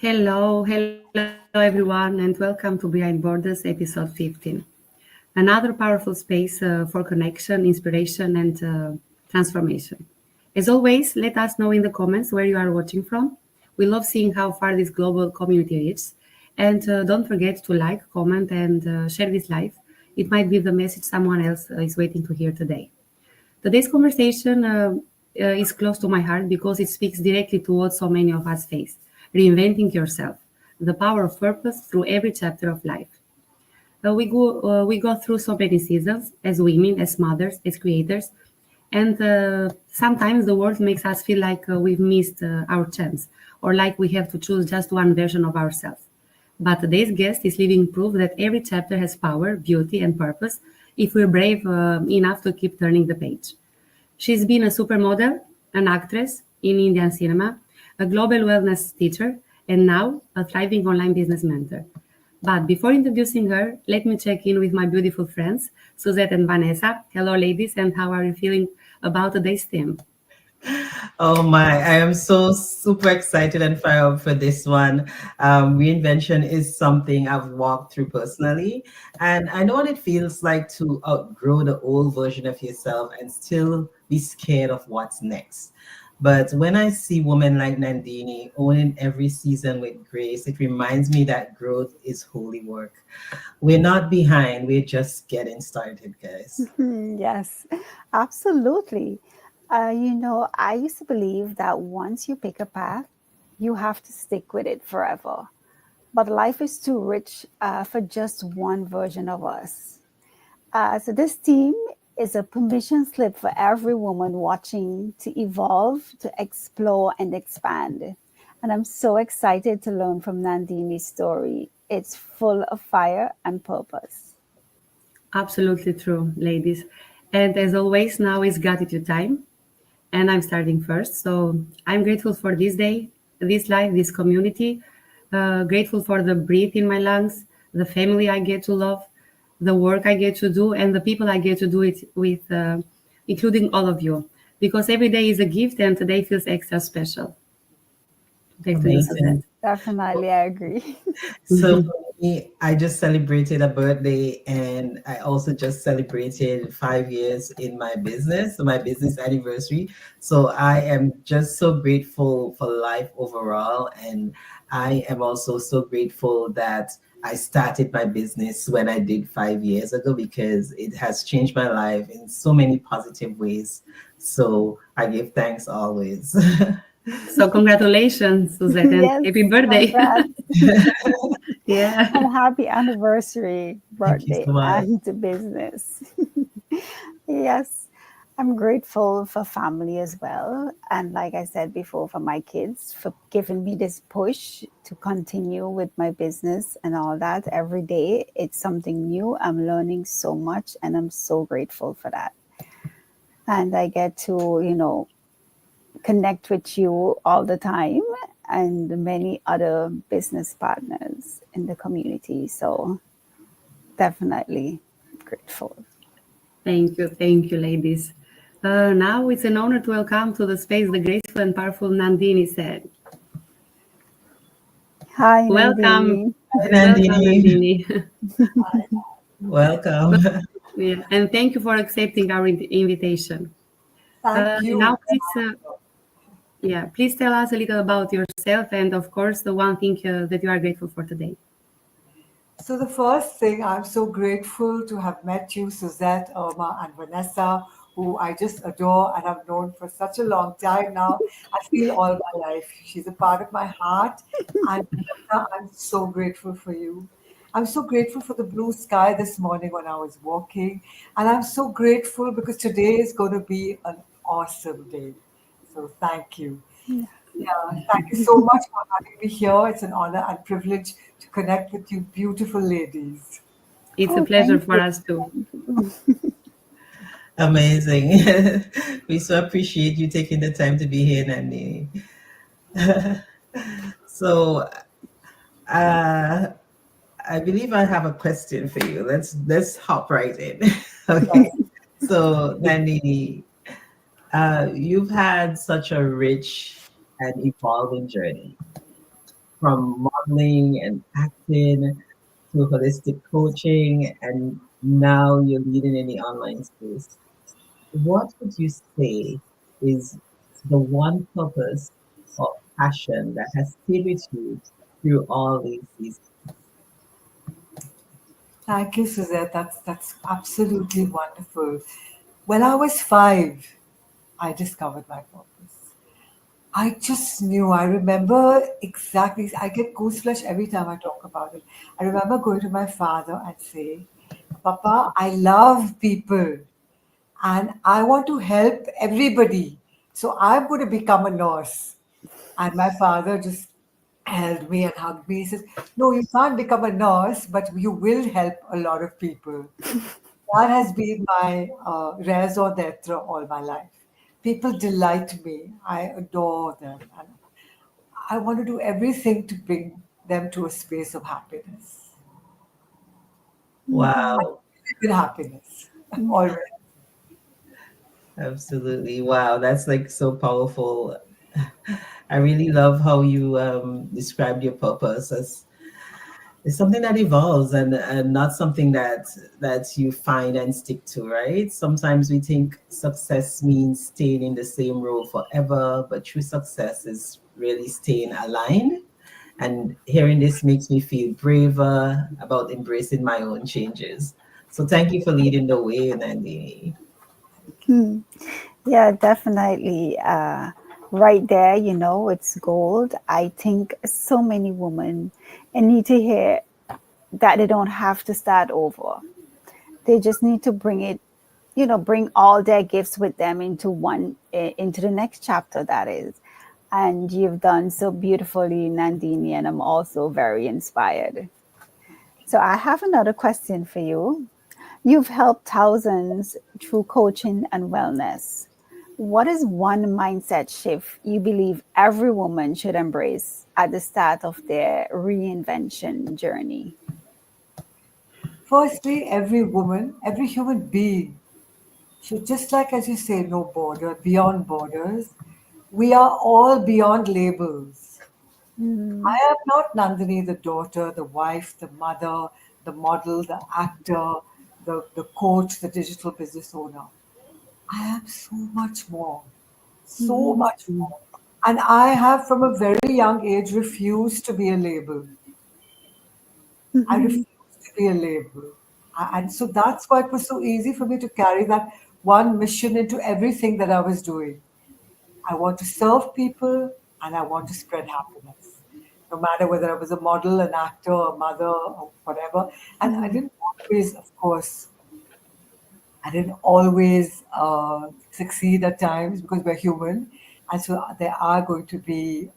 Hello everyone, and welcome to Behind Borders episode 15. Another powerful space for connection, inspiration, and transformation. As always, let us know in the comments where you are watching from. We love seeing how far this global community reaches. And don't forget to like, comment, and share this live. It might be the message someone else is waiting to hear today. Today's conversation is close to my heart because it speaks directly to what so many of us face: reinventing yourself, the power of purpose through every chapter of life. We go through so many seasons as women, as mothers, as creators, and sometimes the world makes us feel like we've missed our chance or like we have to choose just one version of ourselves. But today's guest is living proof that every chapter has power, beauty, and purpose if we're brave enough to keep turning the page. She's been a supermodel, an actress in Indian cinema, a global wellness teacher, and now a thriving online business mentor. But before introducing her, let me check in with my beautiful friends, Suzette and Vanessa. Hello, ladies, and how are you feeling about today's theme? Oh my, I am so super excited and fired up for this one. Reinvention is something I've walked through personally, and I know what it feels like to outgrow the old version of yourself and still be scared of what's next. But when I see women like Nandini owning every season with grace, it reminds me that growth is holy work. We're not behind, we're just getting started, guys. Yes, absolutely. I used to believe that once you pick a path, you have to stick with it forever. But life is too rich for just one version of us. So, this team is a permission slip for every woman watching to evolve, to explore, and expand. And I'm so excited to learn from Nandini's story. It's full of fire and purpose. Absolutely true, ladies. And as always, now is gratitude time, and I'm starting first. So I'm grateful for this day, this life, this community. Grateful for the breath in my lungs, the family I get to love, the work I get to do, and the people I get to do it with, including all of you. Because every day is a gift, and today feels extra special. Back to you, Suzette. Amazing. Definitely, I agree. So for me, I just celebrated a birthday and I also just celebrated 5 years in my business, so my business anniversary. So I am just so grateful for life overall. And I am also so grateful that I started my business when I did 5 years ago because it has changed my life in so many positive ways. So I give thanks always. So congratulations, Suzette, and Yes, happy birthday. congrats. Yeah. And happy anniversary, Thank you birthday, so much. and to business. Yes, I'm grateful for family as well. And like I said before, for my kids, for giving me this push to continue with my business and all that every day. It's something new. I'm learning so much, and I'm so grateful for that. And I get to, connect with you all the time and many other business partners in the community. So definitely grateful. Thank you, ladies. Now it's an honor to welcome to the space the graceful and powerful Nandini Sen. Hi, Welcome, Nandini. Hi, welcome, Nandini. Nandini. Welcome. Yeah, and thank you for accepting our invitation. Thank you. Now, please tell us a little about yourself and, of course, the one thing that you are grateful for today. So, the first thing, I'm so grateful to have met you, Suzette, Irma, and Vanessa, who I just adore and have known for such a long time now. I feel all my life. She's a part of my heart. And Vanessa, I'm so grateful for you. I'm so grateful for the blue sky this morning when I was walking. And I'm so grateful because today is going to be an awesome day. So, thank you. Yeah, thank you so much for having me here. It's an honor and privilege to connect with you, beautiful ladies. It's a Oh, pleasure thank for you. us too. Thank you. Amazing. We so appreciate you taking the time to be here, Nandini. So, uh, I believe I have a question for you. Let's hop right in. Okay. Yes. So, Nandini, you've had such a rich and evolving journey. from modeling and acting to holistic coaching, and now you're leading in the online space. What would you say is the one purpose or passion that has stayed with you through all these seasons? Thank you, Suzette. That's absolutely wonderful. When I was 5, I discovered my purpose. I just knew. I remember exactly. I get goosebumps every time I talk about it. I remember going to my father and say, "Papa, I love people and I want to help everybody. So I'm going to become a nurse." And my father just held me and hugged me. He says, "No, you can't become a nurse, but you will help a lot of people." That has been my raison d'etre all my life. People delight me. I adore them. And I want to do everything to bring them to a space of happiness. I Wow, live in happiness already. absolutely. Wow, that's like so powerful. I really love how you described your purpose as it's something that evolves and not something that you find and stick to, right? Sometimes we think success means staying in the same role forever, but true success is really staying aligned. And hearing this makes me feel braver about embracing my own changes. So thank you for leading the way, Nandini. Hmm. Yeah, definitely. Right there, it's gold. I think so many women need to hear that they don't have to start over. They just need to bring all their gifts with them into the next chapter, that is. And you've done so beautifully, Nandini, and I'm also very inspired. So I have another question for you. You've helped thousands through coaching and wellness. What is one mindset shift you believe every woman should embrace at the start of their reinvention journey? Firstly, every woman, every human being should, just like as you say, no border, beyond borders, we are all beyond labels. Mm, I am not Nandini, the daughter, the wife, the mother, the model, the actor, the coach, the digital business owner. I am so much more, so mhm, much more. And I have, from a very young age, refused to be a label. I mhm, refused to be a label. And so that's why it was so easy for me to carry that one mission into everything that I was doing. I want to serve people and I want to spread happiness. No matter whether I was a model, an actor, a mother, or whatever. And I mhm. didn't always, of course, I didn't always succeed at times because we're human. And so there are going to be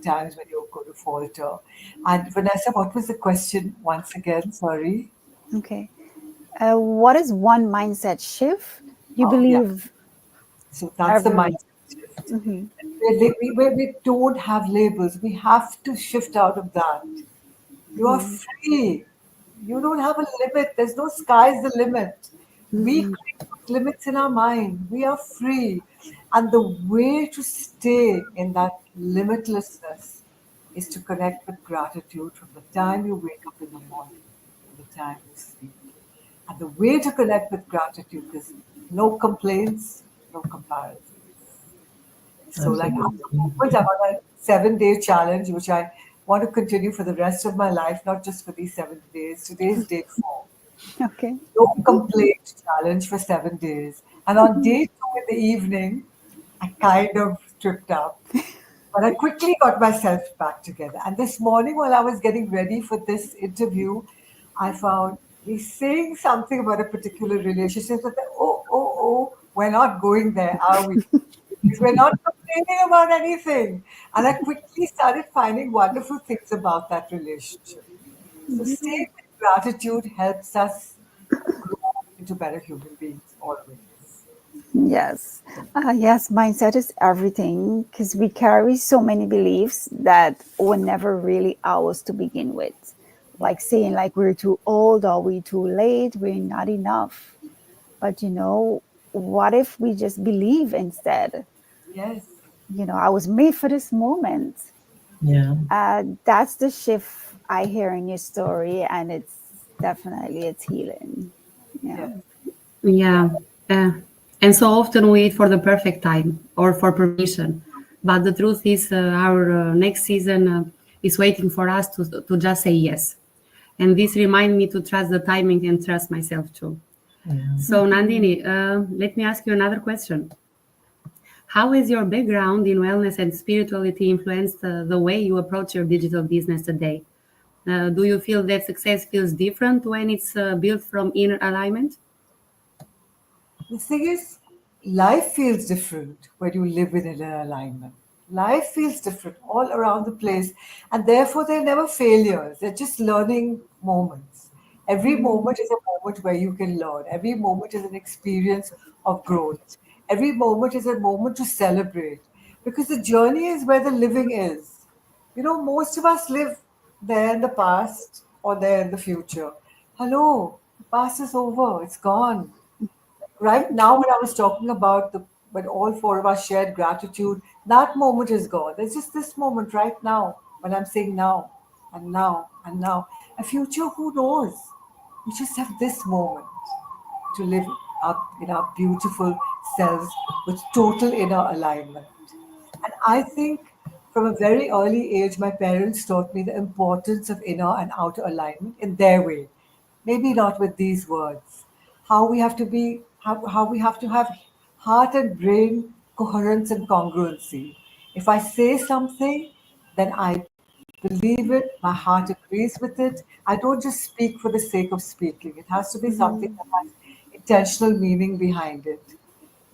times when you're going to falter. And Vanessa, what was the question once again? Sorry. Okay. What is one mindset shift you Oh, yeah. believe So that's the every. mindset shift. Mhm, Where we don't have labels, we have to shift out of that. You are mhm, free. You don't have a limit. There's no sky's the limit. We mhm, create those limits in our mind. We are free. And the way to stay in that limitlessness is to connect with gratitude from the time you wake up in the morning to the time you sleep. And the way to connect with gratitude is no complaints, no comparisons. So, like at the Absolutely. moment, I'm on a 7 day challenge, which I want to continue for the rest of my life, not just for these 7 days. Today is day 4. Okay. No complaint challenge for 7 days. And on day 2 in the evening, I kind of tripped up. But I quickly got myself back together. And this morning, while I was getting ready for this interview, I found he's saying something about a particular relationship. I thought, oh, we're not going there, are we? Because we're not complaining about anything. And I quickly started finding wonderful things about that relationship. So staying with gratitude helps us grow into better human beings always. Yes. Yes, mindset is everything because we carry so many beliefs that were never really ours to begin with. Like Yes. saying like we're too old or we're too late, we're not enough. But what if we just believe instead? Yes. I was made for this moment. Yeah. That's the shift I hear in your story, and it's healing. Yeah. Yes. Yeah. Yeah. Uh, and so often we wait for the perfect time or for permission. But the truth is, our next season is waiting for us to just say yes. And this reminds me to trust the timing and trust myself too. Yeah. So, Nandini, let me ask you another question. How has your background in wellness and spirituality influenced the way you approach your digital business today? Do you feel that success feels different when it's built from inner alignment? The thing is, life feels different when you live within an alignment. Life feels different all around the place, and therefore they're never failures. They're just learning moments. Every moment is a moment where you can learn. Every moment is an experience of growth. Every moment is a moment to celebrate because the journey is where the living is. You know, most of us live there in the past or there in the future. Hello, the past is over, it's gone. Right now, when I was talking about the when all four of us shared gratitude, that moment is gone. There's just this moment right now when I'm saying now and now and now. A future, who knows? We just have this moment to live up in our beautiful selves with total inner alignment. And I think from a very early age, my parents taught me the importance of inner and outer alignment in their way. Maybe not with these words. How we have to have heart and brain coherence and congruency. If I say something, then I believe it, my heart agrees with it. I don't just speak for the sake of speaking. It has to be something that has intentional meaning behind it.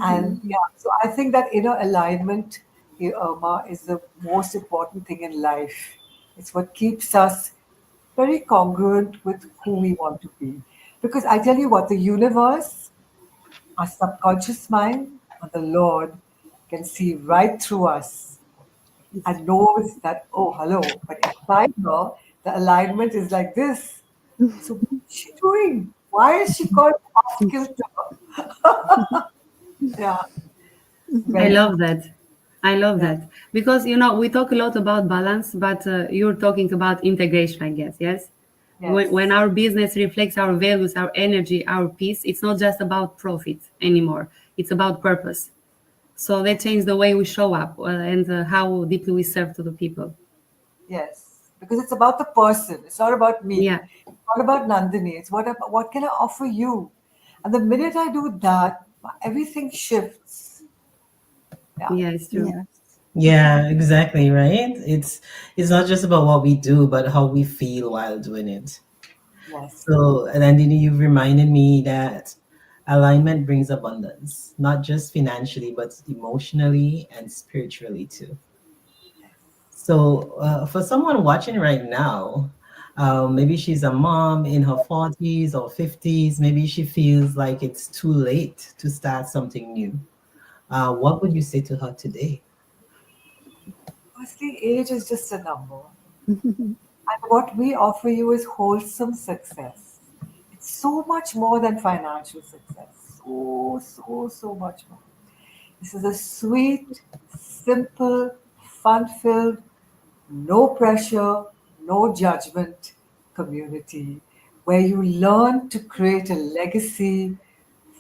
And yeah, so I think that inner alignment, Irma, is the most important thing in life. It's what keeps us very congruent with who we want to be. Because I tell you what, the universe, our subconscious mind, and the Lord can see right through us and knows that, oh, hello, but inside her, the alignment is like this. So what is she doing? Why is she called off kilter? Yeah, I very love that. I love yeah. that because we talk a lot about balance, but you're talking about integration, I guess. Yes, when Yes. our business reflects our values, our energy, our peace, it's not just about profit anymore. It's about purpose. So that changes the way we show up and how deeply we serve to the people. Yes. Because it's about the person. It's not about me. Yeah. It's not about Nandini. It's what can I offer you? And the minute I do that, everything shifts. Yeah. Yeah, it's true. Yes. Yeah, exactly, right? It's not just about what we do, but how we feel while doing it. Yes. So, Nandini, you've reminded me that alignment brings abundance, not just financially, but emotionally and spiritually too. So, for someone watching right now, maybe she's a mom in her 40s or 50s, maybe she feels like it's too late to start something new. What would you say to her today? Firstly, age is just a number. And what we offer you is wholesome success. It's so much more than financial success. So, so, so much more. This is a sweet, simple, fun filled, no pressure, no judgment community where you learn to create a legacy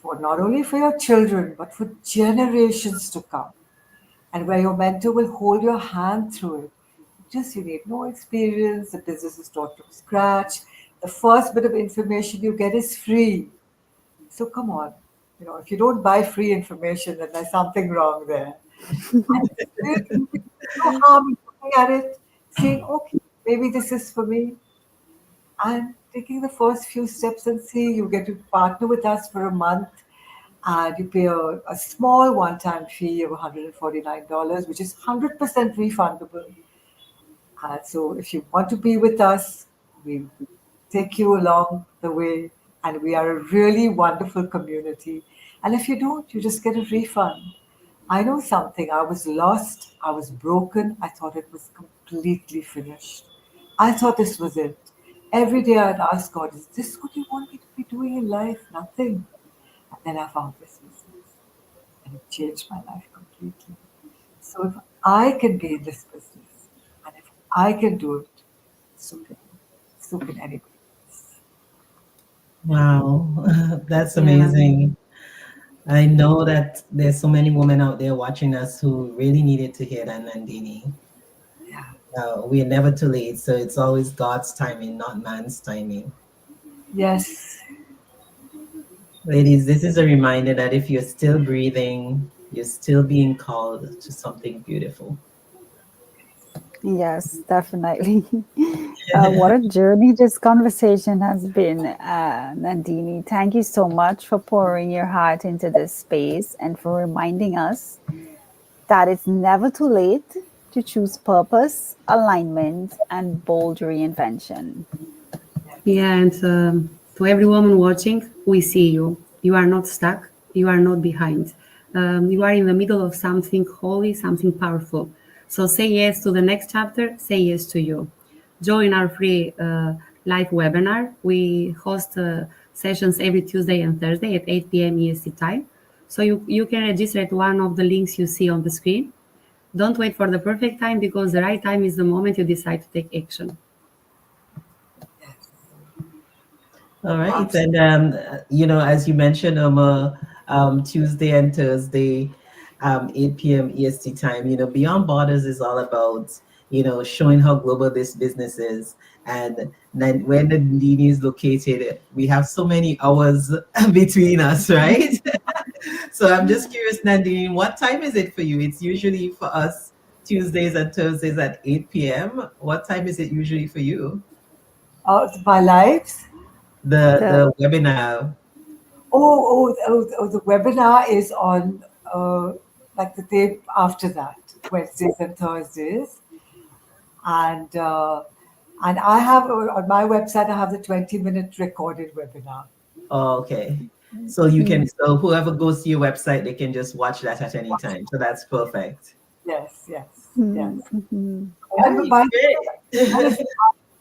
for not only for your children but for generations to come, and where your mentor will hold your hand through it. Just you need no experience, the business is taught from scratch. The first bit of information you get is free. So come on, if you don't buy free information, then there's something wrong there. And it's really easy. No harm in looking at it, saying, okay, maybe this is for me, and taking the first few steps and see. You get to partner with us for a month, and you pay a small one-time fee of $149, which is 100% refundable. So if you want to be with us, we take you along the way, and we are a really wonderful community. And if you don't, you just get a refund. I know something. I was lost. I was broken. I thought it was completely finished. I thought this was it. Every day I'd ask God, is this what you want me to be doing in life? Nothing. And then I found this business, and it changed my life completely. So if I can be in this business, and if I can do it. So can, so can anybody. Wow, that's Yeah. amazing. I know that there's so many women out there watching us who really needed to hear that, Nandini. Yeah. We are never too late, so it's always God's timing, not man's timing. Yes. Ladies, this is a reminder that if you're still breathing, you're still being called to something beautiful. Yes, definitely. What a journey this conversation has been, Nandini. Thank you so much for pouring your heart into this space and for reminding us that it's never too late to choose purpose, alignment, and bold reinvention. Yeah, and to every woman watching, we see you. You are not stuck. You are not behind. You are in the middle of something holy, something powerful. So say yes to the next chapter. Say yes to you. Join our free live webinar. We host sessions every Tuesday and Thursday at 8 p.m. EST time. So you can register at one of the links you see on the screen. Don't wait for the perfect time because the right time is the moment you decide to take action. All right. Absolutely. And, as you mentioned, Tuesday and Thursday, 8 p.m. EST time, Beyond Borders is all about, showing how global this business is. And then where the Nandini is located, we have so many hours between us, right? So I'm just curious, Nandini, what time is it for you? It's usually for us Tuesdays and Thursdays at 8 p.m. What time is it usually for you? My lives. The The webinar. The webinar is on like the day after that, Wednesdays and Thursdays, and I have on my website I have the 20-minute recorded webinar. Oh, okay. So you can, so whoever goes to your website, they can just watch that at any time. So that's perfect. Yes, yes, yes. Mhm. All And right, by and great. it's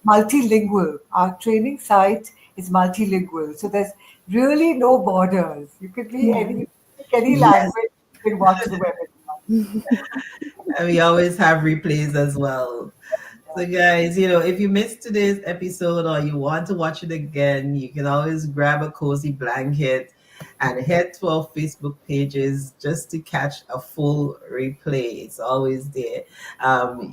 multilingual. Our training site is multilingual, so there's really no borders. You could be any Yes. language. You can watch the webinar. And we always have replays as well. So, guys, if you missed today's episode or you want to watch it again, you can always grab a cozy blanket and head to our Facebook pages just to catch a full replay. It's always there.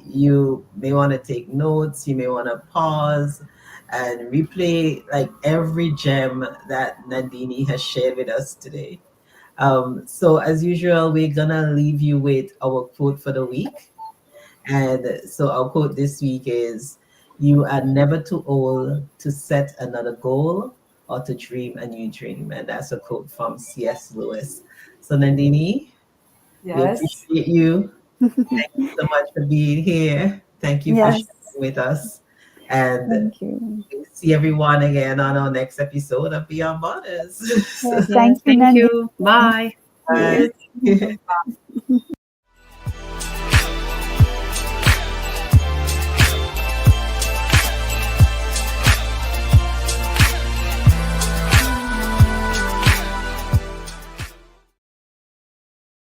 You may want to take notes, you may want to pause and replay like every gem that Nandini has shared with us today. So, as usual, we're gonna leave you with our quote for the week. And so our quote this week is, "You are never too old to set another goal or to dream a new dream." And that's a quote from C.S. Lewis. So, Nandini, we Yes. appreciate you. Thank you so much for being here. Thank you for Yes, sharing with us. And thank you. we'll see everyone again on our next episode of Beyond Borders. So, Yes, Yes, thank you, thank Nandini. you. Bye. Thank bye. you.